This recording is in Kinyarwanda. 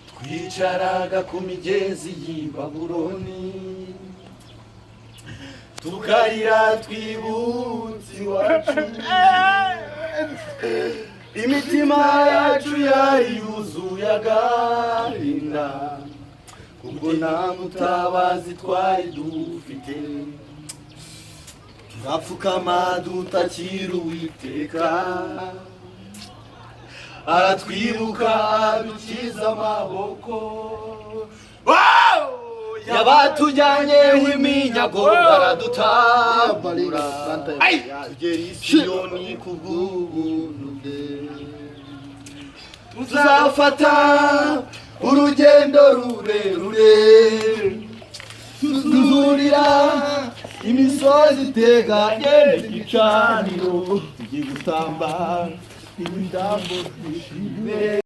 twicaraga ku migezi y'i Babuloni tukarira twibutse iwacu, imitima yacu yari yuzuye agahinda kuko nta mutabazi twari dufite, turapfukama dutakira Uwiteka aratwibuka adukiza amaboko, yabatujyanye iminyago baradutabara, tugera i Siyoni kubw'ubuntu bwe, tuzafata urugendo rurerure tuzurira imisozi iteganye n'igicaniro tugiye gutamba imitambo twishime.